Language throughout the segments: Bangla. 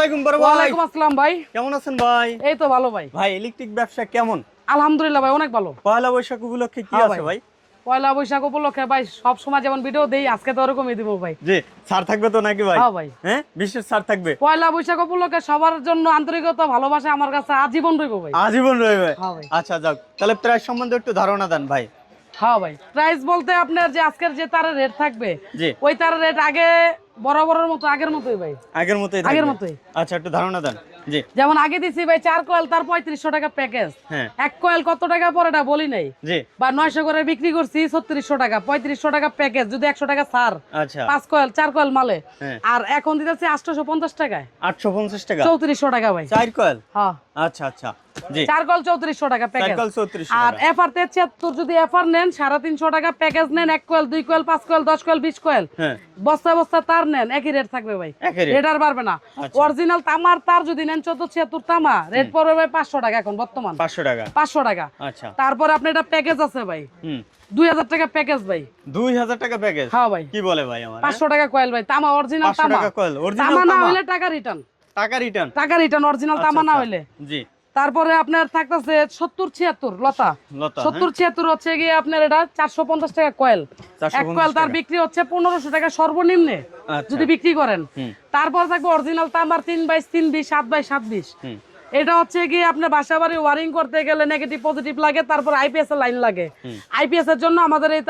আলাইকুম বড় ভাই। ওয়ালাইকুম আসসালাম ভাই। কেমন আছেন ভাই? এই তো ভালো ভাই। ভাই ইলেকট্রিক ব্যবসা কেমন? আলহামদুলিল্লাহ ভাই, অনেক ভালো। পয়লা বৈশাখ উপলক্ষে কি আছে ভাই? পয়লা বৈশাখ উপলক্ষে ভাই সব সময় যেমন ভিডিও দেই, আজকে তো ওরকমই দিব ভাই। জি, ছাড় থাকবে তো নাকি ভাই? হ্যাঁ ভাই। হ্যাঁ, বিশেষ ছাড় থাকবে। পয়লা বৈশাখ উপলক্ষে সবার জন্য আন্তরিকতা ভালোবাসা আমার কাছে আজীবন রইব ভাই। আজীবন রইবে। হ্যাঁ ভাই। আচ্ছা যাক, তাহলে প্রাইস সম্বন্ধে একটু ধারণা দেন ভাই। হ্যাঁ ভাই, প্রাইস বলতে আপনার যে আজকের যে তারের রেট থাকবে, জি, ওই তারের রেট আগে বরাবরের মতো আগের মতোই ভাই। আগের মতোই থাকবে? আগের মতোই। আচ্ছা, একটু ধারণা দেন। জি, যেমন আগে দিছি ভাই 4 কয়েল তার 3500 টাকা প্যাকেজ। হ্যাঁ। 1 কয়েল কত টাকা পরে এটা বলি নাই। জি, বা 900 করে বিক্রি করছি 3600 টাকা, 3500 টাকা প্যাকেজ, যদি 100 টাকা ছাড়। আচ্ছা। 5 কয়েল 4 কয়েল মালে। হ্যাঁ। আর এখন দিতেছি 850 টাকায়। 850 টাকা 3400 টাকা ভাই। 4 কয়েল? হ্যাঁ। আচ্ছা আচ্ছা। জি, 4 কয়েল 3400 টাকা 4 প্যাকেজ। কয়েল 3400 আর টাকা। এফআর 73 যদি এফআর নেন 350 টাকা প্যাকেজ নেন, 1 coil 2 coil 5 coil 10 coil 20 coil. হ্যাঁ। বস্তা বস্তা তার নেন, একই রেট থাকবে ভাই। একই রেট? রেট আর বাড়বে না। আচ্ছা। অরিজিনাল তামার তার যদি নেন 1476 তামা, রেট পড়বে ভাই 500 টাকা এখন বর্তমান। 500 টাকা? 500 টাকা। আচ্ছা। তারপরে আপনি এটা প্যাকেজ আছে ভাই। 2000 টাকা প্যাকেজ ভাই। 2000 টাকা প্যাকেজ? হ্যাঁ ভাই। কি বলে ভাই আমার? 500 টাকা কয়েল ভাই, তামা অরিজিনাল 500 তামা। টাকা কয়েল, অরিজিনাল তামা না তামা? হইলে টাকা রিটার্ন। টাকা রিটার্ন? টাকা রিটার্ন অরিজিনাল তামা না হইলে। জি। তারপরে আপনার থাকতেছে 70 76 লতা। লতা, 70 76 হচ্ছে গিয়ে আপনার এটা 450 টাকা কয়েল। 450 এক কয়েল তার বিক্রি হচ্ছে 1500 টাকা সর্বনিম্নে আচ্ছা। যদি বিক্রি করেন। হুম। তারপর থাকবে অরিজিনাল তামার 3/3 20 7/7 হুম। এটা হচ্ছে গিয়ে আপনার বাসা বাড়ি ওয়ারিং করতে গেলে নেগেটিভ পজিটিভ লাগে, তারপর আইপিএস এর লাইন লাগে। আইপিএস এর জন্য আমাদের এই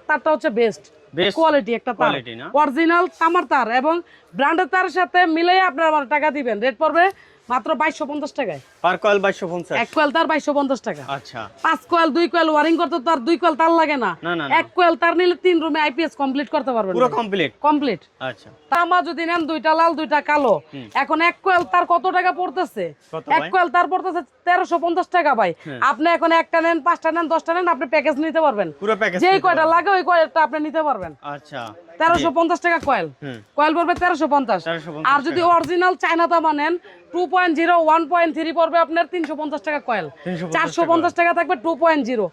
তারটা হচ্ছে বেস্ট Best কোয়ালিটি একটা তার, quality না? অরিজিনাল তামার তার এবং ব্র্যান্ডের তারের সাথে মিলিয়ে আপনারা আমার টাকা দিবেন। রেট পড়বে মাত্র 2250 টাকায়। পার কয়েল 2250? 1 কয়েল তার 2250 টাকা। আচ্ছা। 5 কয়েল 2 কয়েল ওয়ারিং করতে তো আর 2 কয়েল তার লাগে না। না না। 1 কয়েল তার নিলে 3 রুমে আইপিএস কমপ্লিট করতে পারবেন। পুরো কমপ্লিট? কমপ্লিট। আচ্ছা। তামা যদি নেন 2টা লাল 2টা কালো, এখন 1 কয়েল তার কত টাকা পড়তেছে? কত 1 ভাই? কয়েল তার পড়তেছে 1350 টাকা ভাই। আপনি এখন একটা নেন 5টা নেন 10টা নেন, আপনি প্যাকেজ নিতে পারবেন। পুরো প্যাকেজ? যেই কয়টা লাগে ওই কয়টা আপনি নিতে পারবেন। আচ্ছা। 1350 টাকা কয়েল। কয়েল পড়বে 1350। 1350 আর যদি অরিজিনাল চায়না তামা নেন 2.0 1.3 পড়বে আপনার 350 টাকা কয়েল। 450 টাকা থাকবে 2.0,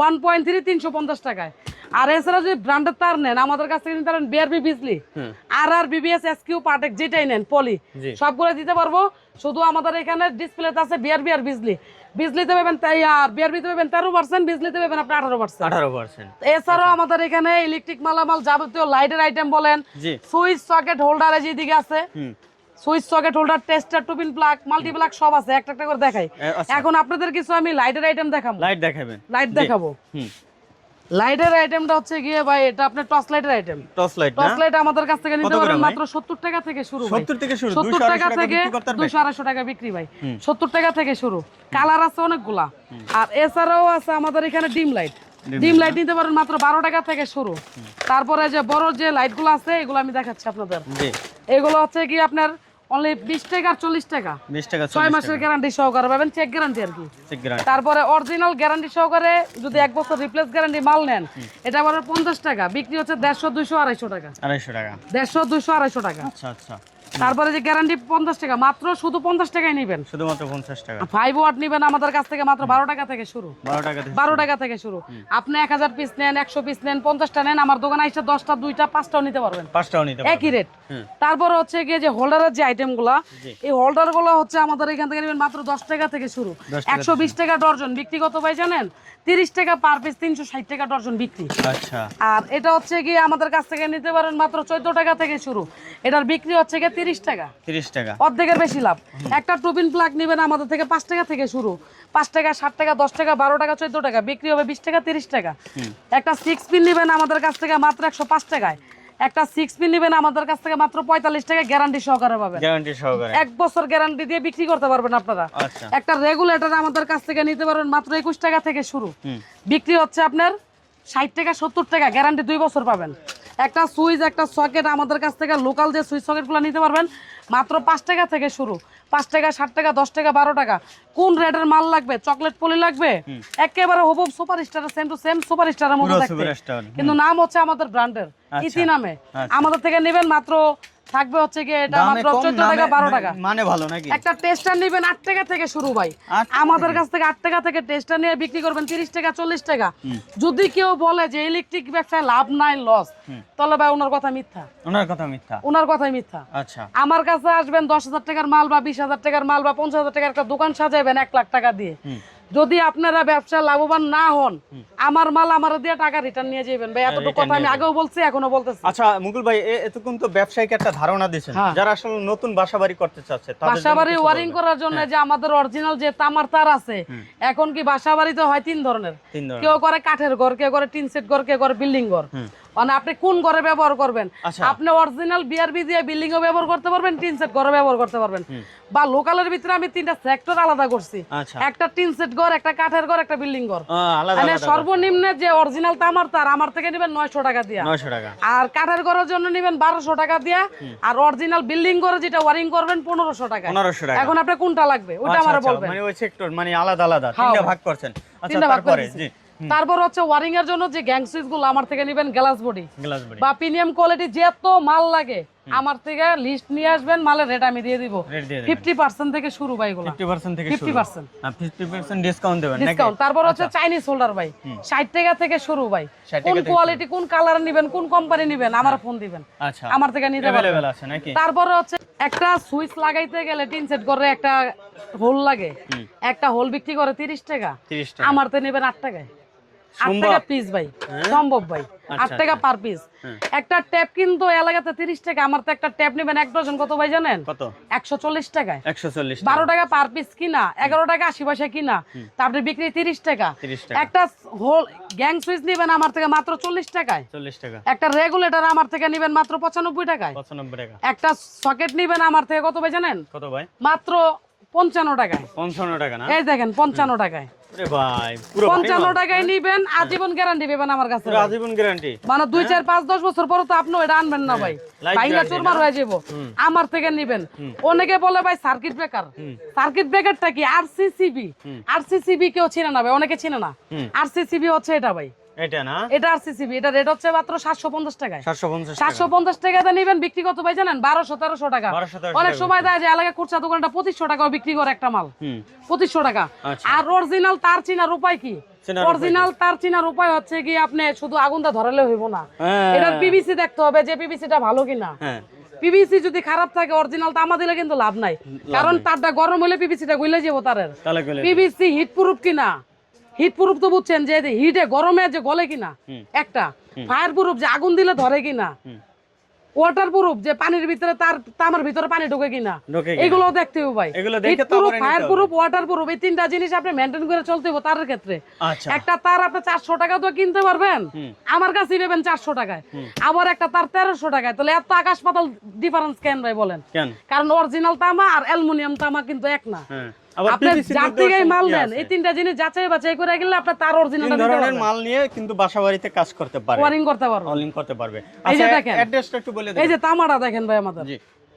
1.3 350 টাকায়। আর এছাড়া যদি ব্র্যান্ডের তার নেন আমাদের কাছ থেকে নিতে পারেন বিআরবি বিজলি, আরআর বিবিএস এসকিউ পার্টেক যেটাই নেন পলি সবগুলো দিতে পারবো। শুধু আমাদের এখানে ডিসপ্লেতে আছে বিআরবি আর বিজলি। বিজলিতে পাবেন তাই, আর বিআরবিতে পাবেন 13%, বিজলিতে পাবেন আপনি 18%। 18%? এছাড়াও আমাদের এখানে ইলেকট্রিক মালামাল যাবতীয় লাইটের আইটেম বলেন, সুইচ সকেট হোল্ডার যেদিকে আছে, switch socket holder tester two-pin plug multi plug সব আছে। একটা একটা করে দেখাই। এখন আপনাদের কিছু আমি লাইটের আইটেম দেখাবো। লাইট দেখাবেন? লাইট দেখাবো। লাইটের আইটেমটা হচ্ছে গিয়ে ভাই এটা আপনার টর্চ লাইটের আইটেম। টর্চ লাইট না? টর্চ লাইট আমাদের কাছ থেকে নিতে পারেন মাত্র 70 টাকা থেকে শুরু ভাই। 70 থেকে শুরু? 70 টাকা থেকে 200 250 টাকা বিক্রি ভাই। 70 টাকা থেকে শুরু। কালার আছে অনেকগুলা। আর এছাড়াও আছে আমাদের এখানে ডিম লাইট। ডিম লাইট নিতে পারেন মাত্র 12 টাকা থেকে শুরু। তারপরে যে বড় যে লাইটগুলো আছে এগুলো আমি দেখাচ্ছি আপনাদের। জি। এগুলো হচ্ছে কি আপনার অনলি 20 টাকা আর 40 টাকা। 20 টাকা 6 মাসের গ্যারান্টি সহকারে পাবেন, চেক গ্যারান্টি আর কি। Check guarantee? তারপরে অরিজিনাল গ্যারান্টি সহকারে যদি 1 বছর রিপ্লেস গ্যারান্টি মাল নেন এটা আবার 50 টাকা, বিক্রি হচ্ছে 150 200 250 টাকা। 250 টাকা? 150 200 250 টাকা। আচ্ছা আচ্ছা। তারপরে যে গ্যারান্টি 50 টাকা, মাত্র শুধু 50 টাকায় নেবেন। শুধুমাত্র 50 টাকা? 5 ওয়াট নেবেন আমাদের কাছ থেকে মাত্র 12 টাকা থেকে শুরু। 12 টাকা থেকে? 12 টাকা থেকে শুরু। আপনি 1000 পিস নেন, 100 পিস নেন, 50টা নেন, আমার দোকানে এসে 10টা 2টা 5টাও নিতে পারবেন। 5টাও নিতে পারবেন? একই রেট। তারপর হচ্ছে গিয়ে যে হোল্ডারের যে আইটেমগুলো, এই হোল্ডারগুলো হচ্ছে আমাদের এখান থেকে নেবেন মাত্র 10 টাকা থেকে শুরু। 120 টাকা ডর্জন বিক্রি কত ভাই জানেন? 30 টাকা পার পিস, 360 টাকা ডর্জন বিক্রি। আচ্ছা। আর এটা হচ্ছে গিয়ে আমাদের কাছ থেকে নিতে পারেন মাত্র 14 টাকা থেকে শুরু। এটার বিক্রি হচ্ছে গিয়ে 30 টাকা। 30 টাকা? অর্ধেকের বেশি লাভ। একটা টুপিন প্লাগ নেবেন আমাদের থেকে 5 টাকা থেকে শুরু। 5 টাকা 7 টাকা 10 টাকা 12 টাকা 14 টাকা বিক্রি হবে 20 টাকা 30 টাকা। একটা 6 পিন নেবেন আমাদের কাছ থেকে মাত্র 105 টাকায়। একটা 6 পিন নেবেন আমাদের কাছ থেকে মাত্র 45 টাকা, গ্যারান্টি সহকারে পাবেন। গ্যারান্টি সহকারে? 1 বছর গ্যারান্টি দিয়ে বিক্রি করতে পারবেন আপনারা। আচ্ছা। একটা রেগুলেটর আমাদের কাছ থেকে নিতে পারবেন মাত্র 21 টাকা থেকে শুরু। বিক্রি হচ্ছে আপনার 60 টাকা 70 টাকা, গ্যারান্টি 2 বছর পাবেন। একটা সুইচ একটা সকেট আমাদের কাছ থেকে লোকাল যে সুইচ সকেটগুলো নিতে পারবেন মাত্র 5 টাকা থেকে শুরু। 5 টাকা 7 টাকা 10 টাকা 12 টাকা। কোন রেটের মাল লাগবে? চকলেট পলি লাগবে? একেবারে হুবহু সুপার স্টারের সেম টু সেম সুপার স্টারের মতো দেখতে, কিন্তু নাম হচ্ছে আমাদের ব্র্যান্ডের ইতি নামে। আমাদের থেকে নেবেন মাত্র থাকবে হচ্ছে কি এটা দামে মাত্র কম, 14 টাকা নামে- 12 টাকা। মানে ভালো নাকি? একটা টেস্টার নেবেন 8 টাকা থেকে শুরু ভাই। 8 টাকা আমাদের কাছ থেকে 8 টাকা থেকে টেস্টার নিয়ে বিক্রি করবেন 30 টাকা 40 টাকা। যদি কেউ বলে যে ইলেকট্রিক ব্যবসায় লাভ নাই লস, তাহলে ভাই ওনার কথা মিথ্যা, ওনার কথা মিথ্যা। ওনার কথাই মিথ্যা। আচ্ছা আমার কাছে আসবেন 10,000 টাকার মাল বা 20,000 টাকার মাল বা 50,000 টাকার একটা দোকান সাজাবেন 1 লাখ টাকা দিয়ে। যদি আপনারা ব্যবসা লাভবান না হন, আমার মাল আমার দিয়ে টাকা রিটার্ন নিয়ে যাবেন ভাই। এতটুকু কথা আমি আগেও বলছি, এখনো বলতেছি। আচ্ছা মুকুল ভাই, এতক্ষণ তো ব্যবসায়িক একটা ধারণা দিয়েছেন, হ্যাঁ। যারা আসলে নতুন বাসাবাড়ি করতে চাচ্ছে তাদের জন্য বাসাবাড়ি কিছু ওয়ারিং বলবেন। করার জন্য যে আমাদের অরিজিনাল যে তামার তার আছে, এখন কি বাসাবাড়িতে হয় 3 ধরনের। তিন ধরনের। কেউ করে কাঠের ঘর, কেউ করে টিন সেট ঘর, কেউ করে বিল্ডিং ঘর। মানে আপনি কোন ঘরে ব্যবহার করবেন? আচ্ছা। আপনি অরিজিনাল বিআরবি দিয়ে বিল্ডিং ও ব্যবহার করতে পারবেন, টিন সেট ঘরে ব্যবহার করতে পারবেন। বা লোকালের ভিতরে আমি 3টা সেক্টর আলাদা করছি। আচ্ছা। একটা টিন সেট ঘর, একটা কাঠের ঘর, একটা বিল্ডিং ঘর। আলাদা মানে আলাদা সর্বনিম্ন যে অরিজিনাল তামার তার আমার থেকে নেবেন 900 টাকা দিয়া। 900 টাকা। আর কাঠের ঘরের জন্য নেবেন 1200 টাকা দিয়া। আর অরিজিনাল বিল্ডিং ঘরে যেটা ওয়ারিং করবেন 1500 টাকা। 1500 টাকা। এখন আপনি কোনটা লাগবে ওটা আমারে বলবেন। মানে ওই সেক্টর মানে আলাদা আলাদা হ্যাঁ, তিনটা ভাই। ভাগ করছেন। আচ্ছা তিনটা ভাগ করে তারপরে দিছি। জি তারপর হচ্ছে ওয়ারিং এর জন্য যে গ্যাং সুইচ গুলো আমার থেকে নেবেন গ্লাস বডি গ্লাস বডি বা প্রিমিয়াম কোয়ালিটি যত মাল লাগে আমার থেকে লিস্ট নিয়ে আসবেন, মালের রেট আমি দিয়ে দিব। রেট দিয়ে দেবেন। 50% থেকে শুরু ভাই এগুলো। 50% থেকে শুরু। 50% 50% ডিসকাউন্ট দেবেন নাকি? ডিসকাউন্ট। তারপর হচ্ছে চাইনিজ হোল্ডার ভাই 60 টাকা থেকে শুরু ভাই। 60 টাকা কোন থেকে কোয়ালিটি, কোন কালার নেবেন, কোন কোম্পানি নেবেন, আমার ফোন দিবেন, আচ্ছা আমার থেকে নিতে পারবেন। अवेलेबल আছে নাকি? তারপরে হচ্ছে একটা সুইচ লাগাইতে গেলে টিন সেট করে একটা হোল লাগে, একটা হোল বিক্রি করে 30 টাকা, 30 টাকা। আমার তো নেবেন 8 টাকায়। 8 সম্ভব? টাকা পিস ভাই, সম্ভব ভাই। 8 আচ্ছা, টাকা পার পিস। একটা ট্যাপ কিন্তু এলাকাতে 30 টাকা, আমার তো একটা ট্যাপ নেবেন 1 ডজন কত ভাই জানেন? কত? 140 টাকায়। 140 টাকা। 12 টাকা পার পিস কিনা, 11 টাকা 80 পয়সা কিনা, তারপরে বিক্রি 30 টাকা। 30 টাকা। একটা হোল গ্যাং সুইচ নেবেন আমার থেকে মাত্র 40 টাকায়। 40 টাকা। একটা রেগুলেটর আমার থেকে নেবেন মাত্র 95 টাকায়। 95 টাকা। একটা সকেট নেবেন আমার থেকে কত ভাই জানেন? কত ভাই? মাত্র 55 টাকায়। 55 টাকা না? এই দেখেন 55 টাকায়। আরে ভাই পুরো 55 টাকায় নিবেন, আজীবন গ্যারান্টি পাবেন আমার কাছে। পুরো আজীবন গ্যারান্টি। মানে 2 4 5 10 বছর পর তো আপনি এটা আনবেন না ভাই, Life ভাইঙ্গা guarantee চুরমার না? হয়ে যাব। আমার থেকে নিবেন। অনেকে বলে ভাই সার্কিট ব্রেকার, সার্কিট ব্রেকারটা কি? আরসিসিবি। আরসিসিবি কেউ চিনে না ভাই, অনেকে চিনে না। আরসিসিবি হচ্ছে এটা ভাই, এটা না? এটা আরসিসিবি। এটা রেট হচ্ছে মাত্র 750 টাকায়। 750 টাকা। 750 টাকাতে নিবেন, বিক্রি কত ভাই জানেন? 1200-1300 টাকা। 1200-1300 অনেক টাকা সময় দেয় যে এলাকা খুচরা দোকানটা 2500 টাকাও বিক্রি করে একটা মাল। 2500 টাকা। আচ্ছা। আর অরিজিনাল তার চিনার উপায় কি? চেনার উপায় অরিজিনাল তার চিনার উপায় হচ্ছে কি, আপনি শুধু আগুনটা ধরালে হইব না, হ্যাঁ। এটার পিভিসি দেখতে হবে যে পিভিসিটা ভালো কিনা। হ্যাঁ। পিভিসি যদি খারাপ থাকে অরিজিনাল তামা দিলে কিন্তু লাভ নাই, কারণ তারটা গরম হলে পিভিসিটা গইলে যাবো তারের। তাহলে গেলে পিভিসি হিট প্রুফ কিনা? হিট প্রুফ তো বুঝছেন যে হিটে গরমে যে গলে কিনা একটা, ফায়ার প্রুফ যে আগুন দিলে ধরে কিনা, ওয়াটার প্রুফ যে পানির ভিতরে তার তামার ভিতরে পানি ঢোকে কিনা, ঢোকে কিনা। এগুলো দেখতে হবে ভাই। এগুলো হিট দেখে প্রুফ, তারপরে নিতে ফায়ার হবে। প্রুফ, ওয়াটার প্রুফ, এই 3টা জিনিস আপনি মেইনটেইন করে চলতে হবে তারের ক্ষেত্রে। আচ্ছা। একটা তার আপনি 400 টাকা তো কিনতে পারবেন, আমার কাছে নেবেন 400 টাকায়। আবার একটা তার 1300 টাকায়। তাহলে এত আকাশ পাতাল ডিফারেন্স কেন ভাই বলেন? কেন? কারণ অরিজিনাল তামা আর অ্যালুমিনিয়াম তামা কিন্তু এক না। হ্যাঁ। আবার আপনি PVC যার মধ্যেও থেকেই মাল ইয়ে নেন, আছে। এই 3টা জিনিস যাচাই বাছাই করে গেলে আপনার তার অরিজিনালটা তিন নিতে ধরনের পারবেন, মাল নিয়ে কিন্তু বাসাবাড়িতে কাজ করতে পারে, ওয়ারিং করতে পারবেন। অনলাইন করতে পারবে। এই যে আচ্ছা দেখেন, অ্যাড্রেসটা একটু বলে এই দেন। যে তামাটা দেখেন ভাই আমাদের, জি।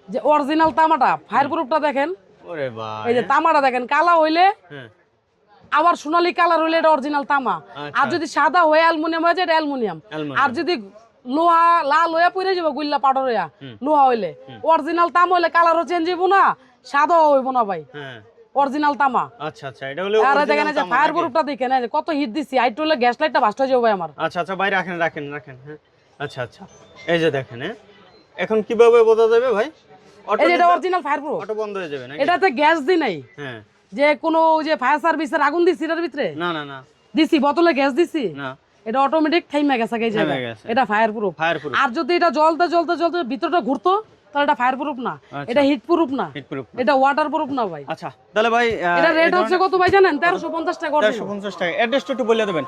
যে অরিজিনাল তামাটা, ফায়ার প্রুফটা দেখেন। ওরে ভাই। এই যে তামাটা দেখেন, কালা হইলে হ্যাঁ। আবার সোনালী কালার হইলে এটা অরিজিনাল তামা। আচ্ছা। আর যদি সাদা হয়ে অ্যালুমিনিয়াম হয়ে যায় এটা অ্যালুমিনিয়াম। অ্যালুমিনিয়াম। আর যদি লোহা লাল হয়ে পড়ে যাবে, গুল্লা পাউডার হইয়া লোহা হইলে, অরিজিনাল তামা হইলে কালারও চেঞ্জ হইব না, সাদাও হইব না ভাই, হ্যাঁ। অরিজিনাল তামা। আচ্ছা আচ্ছা, এটা হলো আর original দেখেন এই যে তামা ফায়ার নাকি? প্রুফটা দেখেন, এই যে কত হিট দিছি, হাইট হইলে গ্যাস লাইটটা বাস্ট হয়ে যাবে ভাই আমার। আচ্ছা আচ্ছা ভাই, রাখেন রাখেন রাখেন। হ্যাঁ। আচ্ছা আচ্ছা, এই যে দেখেন, হ্যাঁ এখন কিভাবে বোঝা যাবে ভাই? অটো এই যে এটা অরিজিনাল ফায়ার প্রুফ, অটো বন্ধ হয়ে যাবে নাকি? এটাতে গ্যাস দি নাই হ্যাঁ। যে কোনো ওই যে ফায়ার সার্ভিসের আগুন দিছি এটার ভিতরে, না না না দিছি বোতলে গ্যাস দিছি, না, এটা অটোমেটিক থাইমা গেছে এই জায়গা, থেমে গেছে। এটা ফায়ার প্রুফ। Fireproof. আর যদি এটা জ্বলতে জ্বলতে জ্বলতে ভিতরটা ঘুরতো তাহলে এটা ফায়ার প্রুফ না, আচ্ছা। এটা হিট প্রুফ না, হিট প্রুফ। এটা ওয়াটার প্রুফ না ভাই। আচ্ছা তাহলে ভাই এটা রেট হচ্ছে কত ভাই জানেন? 1350 টাকা original। 150 টাকা। অ্যাড্রেসটা একটু বলে দেবেন।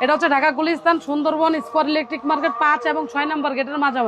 এটা হচ্ছে Dhaka Gulistan Sundarban square electric market 5 এবং 6 নম্বর গেটের মাঝামাঝি।